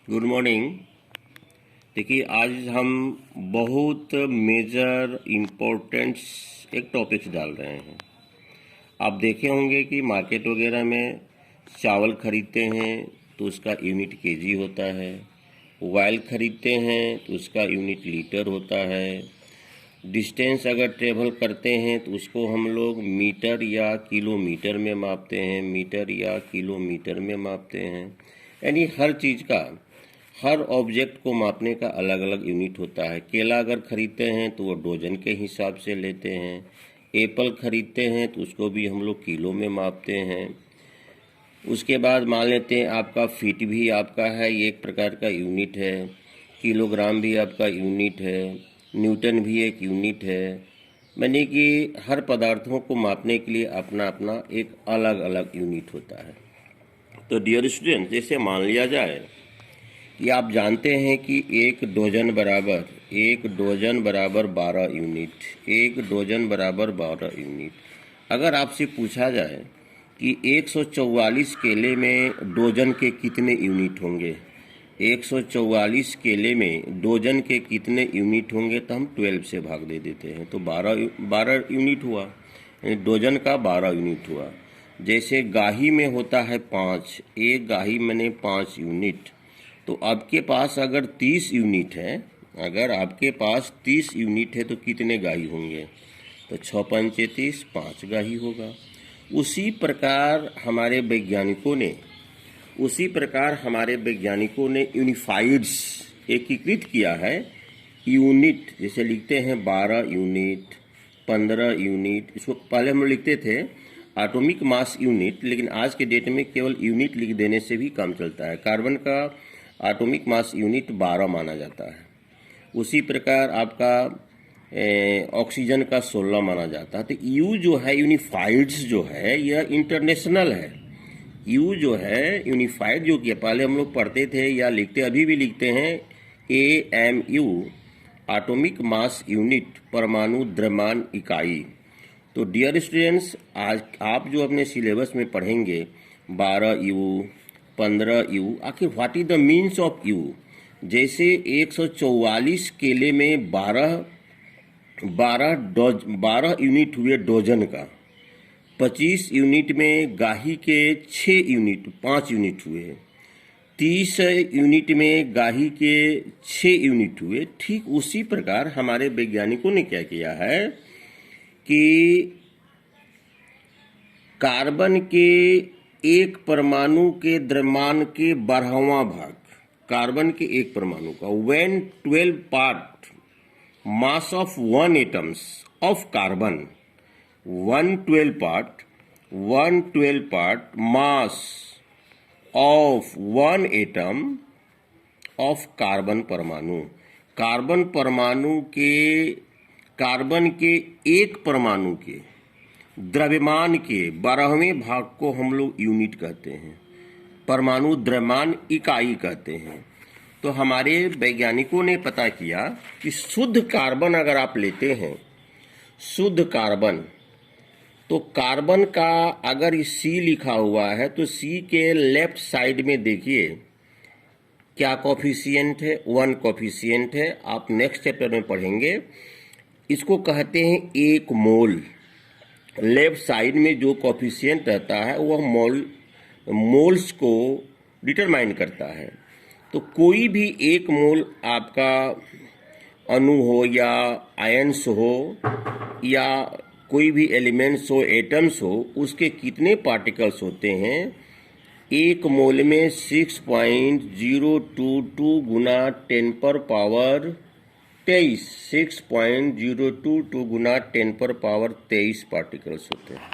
Good morning. देखिए, आज हम बहुत मेजर इम्पोर्टेंट एक टॉपिक्स डाल रहे हैं। आप देखे होंगे कि मार्केट वगैरह में चावल खरीदते हैं तो उसका यूनिट केजी होता है, ऑयल खरीदते हैं तो उसका यूनिट लीटर होता है, डिस्टेंस अगर ट्रेवल करते हैं तो उसको हम लोग मीटर या किलोमीटर में मापते हैं, मीटर या किलोमीटर में मापते हैं। यानी हर चीज़ का, हर ऑब्जेक्ट को मापने का अलग अलग यूनिट होता है। केला अगर खरीदते हैं तो वो डोजन के हिसाब से लेते हैं, एप्पल खरीदते हैं तो उसको भी हम लोग किलो में मापते हैं। उसके बाद मान लेते हैं आपका फीट भी आपका है, ये एक प्रकार का यूनिट है, किलोग्राम भी आपका यूनिट है, न्यूटन भी एक यूनिट है। यानी कि हर पदार्थों को मापने के लिए अपना अपना एक अलग अलग यूनिट होता है। तो डियर स्टूडेंट, जैसे मान लिया जाए कि आप जानते हैं कि एक डोजन बराबर 12 यूनिट, एक डोजन बराबर 12 यूनिट। अगर आपसे पूछा जाए कि 144 केले में डोजन के कितने यूनिट होंगे, 144 केले में डोजन के कितने यूनिट होंगे, तो हम 12 से भाग दे देते हैं, तो 12 यूनिट हुआ, यानी डोजन का 12 यूनिट हुआ। जैसे गाही में होता है 5, एक गाही मैंने 5 यूनिट। तो आपके पास अगर 30 यूनिट है, अगर आपके पास 30 यूनिट है तो कितने गाही होंगे, तो 6 पंचे 30, 5 गाही होगा। उसी प्रकार हमारे वैज्ञानिकों ने यूनिफाइड्स एकीकृत किया है। यूनिट जैसे लिखते हैं 12 यूनिट, 15 यूनिट, इसको पहले हम लिखते थे एटॉमिक मास यूनिट, लेकिन आज के डेट में केवल यूनिट लिख देने से भी काम चलता है। कार्बन का एटॉमिक मास यूनिट 12 माना जाता है। उसी प्रकार आपका ऑक्सीजन का 16 माना जाता है। तो यू जो है, यूनिफाइड्स जो है, यह इंटरनेशनल है। यू जो है यूनिफाइड, जो कि पहले हम लोग पढ़ते थे या लिखते, अभी भी लिखते हैं AMU, एटॉमिक मास यूनिट, परमाणु द्रव्यमान इकाई। तो डियर स्टूडेंट्स, आज आप जो अपने सिलेबस में पढ़ेंगे 12U, 15U, आखिर what is the means of you. जैसे 144 केले में 12 यूनिट हुए डोजन का, 25 यूनिट में गाही के 5 यूनिट हुए, 30 यूनिट में गाही के 6 यूनिट हुए। ठीक उसी प्रकार हमारे वैज्ञानिकों ने क्या किया है कि कार्बन के एक परमाणु के द्रव्यमान के 12वां भाग, कार्बन के एक परमाणु का, when 12 part mass of 1 atoms of carbon, 112 part mass of 1 atom of carbon परमाणु, कार्बन के एक परमाणु के द्रव्यमान के 12वें भाग को हम लोग यूनिट कहते हैं, परमाणु द्रव्यमान इकाई कहते हैं। तो हमारे वैज्ञानिकों ने पता किया कि शुद्ध कार्बन अगर आप लेते हैं, शुद्ध कार्बन, तो कार्बन का अगर C लिखा हुआ है तो C के लेफ्ट साइड में देखिए क्या कॉफिशिएंट है, 1 कॉफिशिएंट है। आप नेक्स्ट चैप्टर में पढ़ेंगे। इसको कहते हैं 1 मोल। लेफ्ट साइड में जो कॉफिशिएंट रहता है वह मोल्स को डिटरमाइन करता है। तो कोई भी 1 मोल आपका अणु हो या आयंस हो या कोई भी एलिमेंट्स हो, एटम्स हो, उसके कितने पार्टिकल्स होते हैं, 1 मोल में 6.022 गुना 10 पर पावर 23, 6.022 गुना 10 पर पावर 23 पार्टिकल्स होते हैं।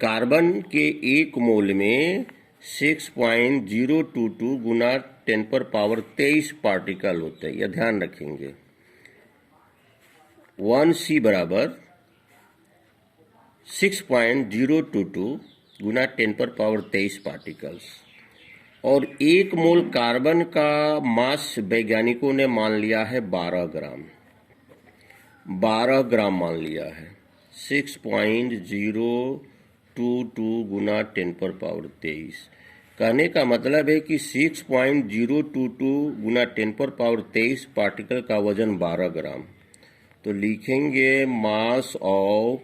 कार्बन के 1 मोल में 6.022 गुना 10 पर पावर 23 पार्टिकल होते हैं, यह ध्यान रखेंगे। 1C बराबर 6.022 गुना 10 पर पावर 23 पार्टिकल्स। और 1 मोल कार्बन का मास वैज्ञानिकों ने मान लिया है 12 ग्राम, 12 ग्राम मान लिया है। 6.022 गुना 10 पर पावर 23। कहने का मतलब है कि 6.022 गुना 10⁻23 पार्टिकल का वजन 12 ग्राम। तो लिखेंगे मास ऑफ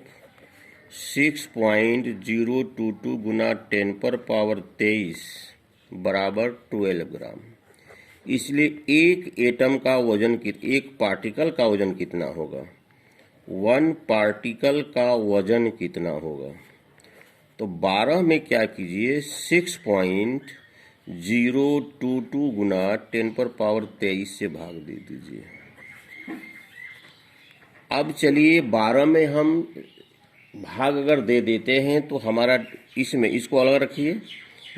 6.022 गुना 10⁻23 बराबर 12 ग्राम। इसलिए एक एटम का वजन एक पार्टिकल का वजन कितना होगा? 1 पार्टिकल का वजन कितना होगा? तो 12 में क्या कीजिए, 6.022 गुना 10⁻23 से भाग दे दीजिए। अब चलिए 12 में हम भाग अगर दे देते हैं तो हमारा इसको अलग रखिए,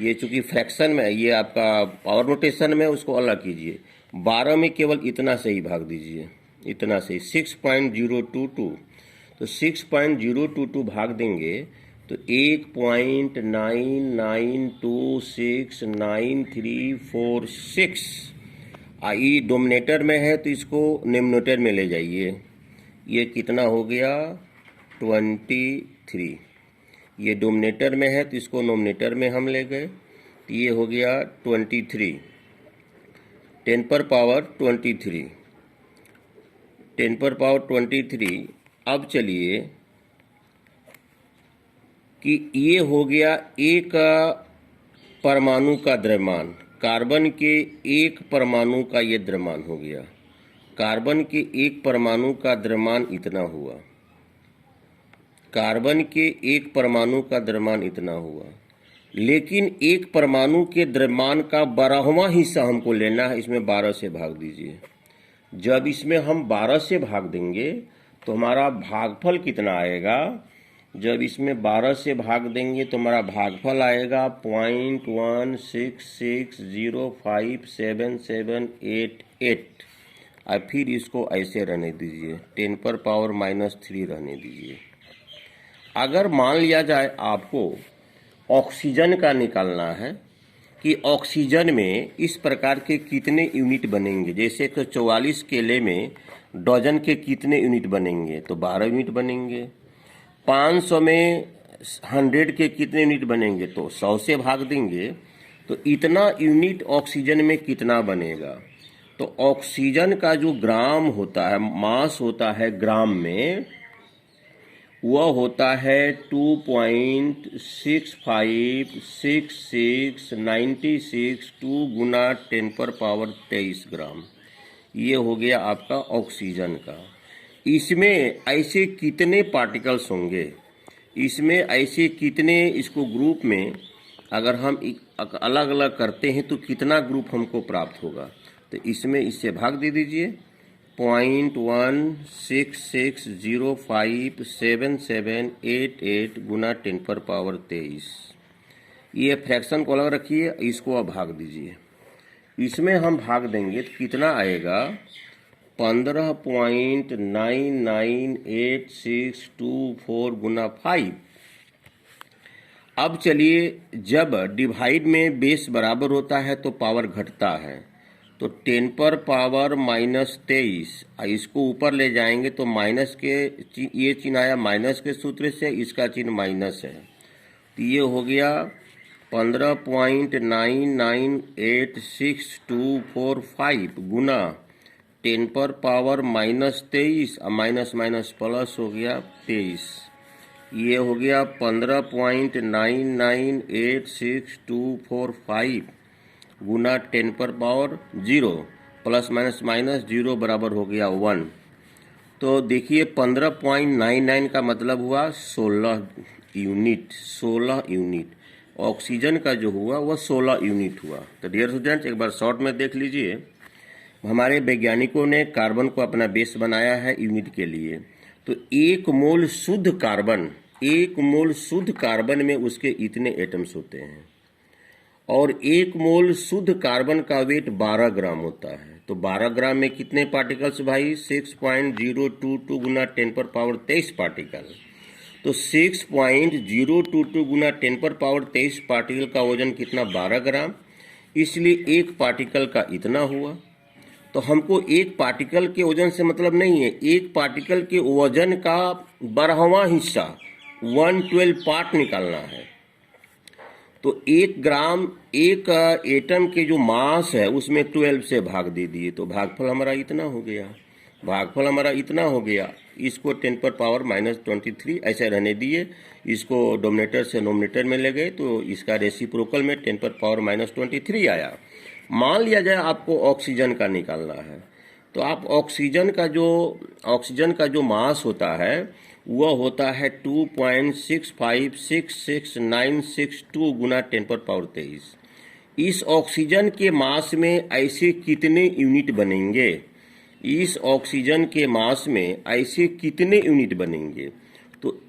ये चूंकि फ्रैक्शन में, ये आपका पावर नोटेशन में, उसको अलग कीजिए। 12 में केवल इतना से ही भाग दीजिए, इतना से 6.022। तो 6.022 भाग देंगे तो 1.99269346। ये डोमिनेटर में है तो इसको निम्नोटर में ले जाइए। ये कितना हो गया? 23। ये डोमिनेटर में है तो इसको नोमिनेटर में हम ले गए, तो ये हो गया 23। 10⁻23 10⁻23। अब चलिए कि ये हो गया एक परमाणु का द्रव्यमान, कार्बन के एक परमाणु का ये द्रव्यमान हो गया। कार्बन के एक परमाणु का द्रव्यमान इतना हुआ, कार्बन के एक परमाणु का द्रव्यमान इतना हुआ। लेकिन एक परमाणु के द्रव्यमान का 12वां हिस्सा हमको लेना है, इसमें 12 से भाग दीजिए। जब इसमें हम 12 से भाग देंगे तो हमारा भागफल कितना आएगा? जब इसमें 12 से भाग देंगे तो हमारा भागफल आएगा 0.16605788। और फिर इसको ऐसे रहने दीजिए, 10⁻³ रहने दीजिए। अगर मान लिया जाए आपको ऑक्सीजन का निकालना है कि ऑक्सीजन में इस प्रकार के कितने यूनिट बनेंगे, जैसे 144 केले में डजन के कितने यूनिट बनेंगे? तो 12 यूनिट बनेंगे। 500 में 100 के कितने यूनिट बनेंगे? तो 100 से भाग देंगे तो इतना यूनिट ऑक्सीजन में कितना बनेगा? तो ऑक्सीजन का जो ग्राम होता है, मास होता है ग्राम में, वह होता है 2.6566962 गुना 10⁻23 ग्राम। ये हो गया आपका ऑक्सीजन का। इसमें ऐसे कितने पार्टिकल्स होंगे? इसमें ऐसे कितने, इसको ग्रुप में अगर हम अलग अलग करते हैं तो कितना ग्रुप हमको प्राप्त होगा? तो इसमें इससे भाग दे दीजिए, 0.16605788 गुना 10⁻23। ये फ्रैक्शन को अलग रखिए, इसको अब भाग दीजिए। इसमें हम भाग देंगे तो कितना आएगा? 15.998624 गुना 5। अब चलिए, जब डिवाइड में बेस बराबर होता है तो पावर घटता है, तो 10⁻⁻23, इसको ऊपर ले जाएंगे तो माइनस के, ये चिन्ह आया माइनस के सूत्र से, इसका चिन्ह माइनस है। तो ये हो गया 15.998624 गुना 10⁻⁻23, माइनस माइनस प्लस हो गया 23। ये हो गया 15.998624 गुना 10⁻0, प्लस माइनस माइनस 0 बराबर हो गया 1। तो देखिए 15.99 का मतलब हुआ 16 यूनिट। 16 यूनिट ऑक्सीजन का जो हुआ वह 16 यूनिट हुआ। तो डियर स्टूडेंट्स, एक बार शॉर्ट में देख लीजिए, हमारे वैज्ञानिकों ने कार्बन को अपना बेस बनाया है यूनिट के लिए। तो 1 मोल शुद्ध कार्बन में उसके इतने एटम्स होते हैं, और 1 मोल शुद्ध कार्बन का वेट 12 ग्राम होता है। तो 12 ग्राम में कितने पार्टिकल्स भाई? 6.022 गुना 10⁻23 पार्टिकल। तो 6.022 गुना 10⁻23 पार्टिकल का वजन कितना? 12 ग्राम। इसलिए एक पार्टिकल का इतना हुआ। तो हमको एक पार्टिकल के वजन से मतलब नहीं है, एक पार्टिकल के वजन का 12वां हिस्सा 1/12 पार्ट निकालना है। तो 1 ग्राम एक एटम के जो मास है उसमें 12 से भाग दे दिए, तो भागफल हमारा इतना हो गया, भागफल हमारा इतना हो गया। इसको 10⁻⁻23 ऐसे रहने दिए, इसको डोमिनेटर से नोमिनेटर में ले गए तो इसका रेसिप्रोकल में 10⁻⁻23 आया। मान लिया जाए आपको ऑक्सीजन का निकालना है, तो आप ऑक्सीजन का जो मास होता है वह होता है 2.65666962 गुना 10⁻23। इस ऑक्सीजन के मास में ऐसे कितने यूनिट बनेंगे, इस ऑक्सीजन के मास में ऐसे कितने यूनिट बनेंगे, तो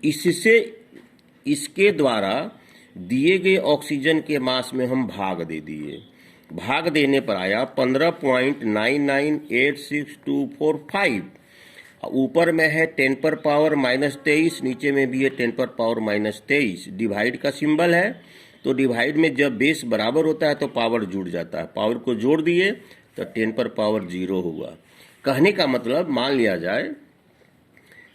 इसके द्वारा दिए गए ऑक्सीजन के मास में हम भाग दे दिए। भाग देने पर आया 15.998625। ऊपर में है 10⁻⁻23, नीचे में भी है 10⁻⁻23। डिवाइड का सिंबल है, तो डिवाइड में जब बेस बराबर होता है तो पावर जुड़ जाता है, पावर को जोड़ दिए तो 10⁻0 हुआ। कहने का मतलब मान लिया जाए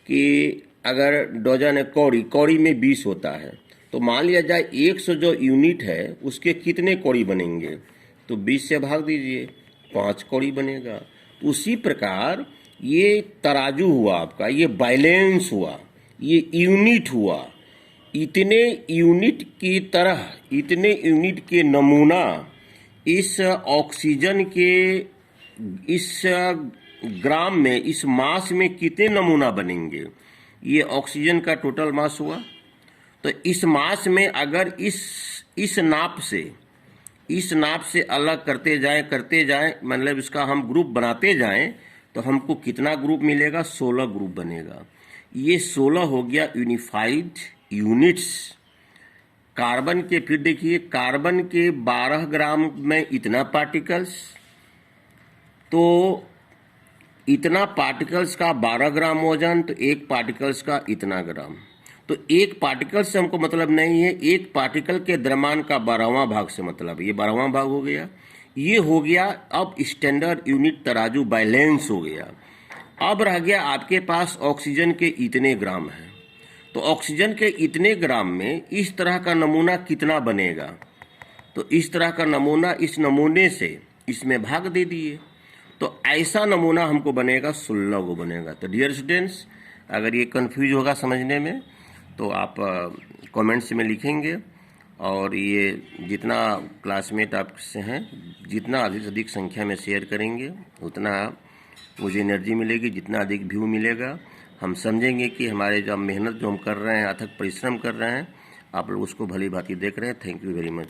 कि अगर डजन कौड़ी में 20 होता है, तो मान लिया जाए 100 जो यूनिट है उसके कितने कौड़ी बनेंगे, तो 20 से भाग दीजिए, 5 कौड़ी बनेगा। उसी प्रकार ये तराजू हुआ आपका, ये बैलेंस हुआ, ये यूनिट हुआ। इतने यूनिट की तरह, इतने यूनिट के नमूना इस ऑक्सीजन के इस ग्राम में, इस मास में कितने नमूना बनेंगे, ये ऑक्सीजन का टोटल मास हुआ। तो इस मास में अगर इस नाप से अलग करते जाएं, मतलब इसका हम ग्रुप बनाते जाएं, तो हमको कितना ग्रुप मिलेगा, 16 ग्रुप बनेगा। ये 16 हो गया यूनिफाइड यूनिट्स। कार्बन के, फिर देखिए कार्बन के 12 ग्राम में इतना पार्टिकल्स, तो इतना पार्टिकल्स का 12 ग्राम वजन, तो एक पार्टिकल्स का इतना ग्राम। तो एक पार्टिकल से हमको मतलब नहीं है, एक पार्टिकल के द्रव्यमान का 12वां भाग से मतलब है। ये 12वां भाग हो गया, ये हो गया। अब स्टैंडर्ड यूनिट तराजू बैलेंस हो गया। अब रह गया आपके पास ऑक्सीजन के इतने ग्राम है, तो ऑक्सीजन के इतने ग्राम में इस तरह का नमूना कितना बनेगा, तो इस तरह का नमूना, इस नमूने से इसमें भाग दे दिए, तो ऐसा नमूना हमको बनेगा 16 को बनेगा। तो डियर स्टूडेंट्स, अगर ये कंफ्यूज होगा समझने में तो आप कमेंट्स में लिखेंगे, और ये जितना क्लासमेट आपसे हैं, जितना अधिक से अधिक संख्या में शेयर करेंगे उतना मुझे एनर्जी मिलेगी, जितना अधिक व्यू मिलेगा हम समझेंगे कि हमारे जो मेहनत जो हम कर रहे हैं, अथक परिश्रम कर रहे हैं, आप लोग उसको भली भांति देख रहे हैं। Thank you very much.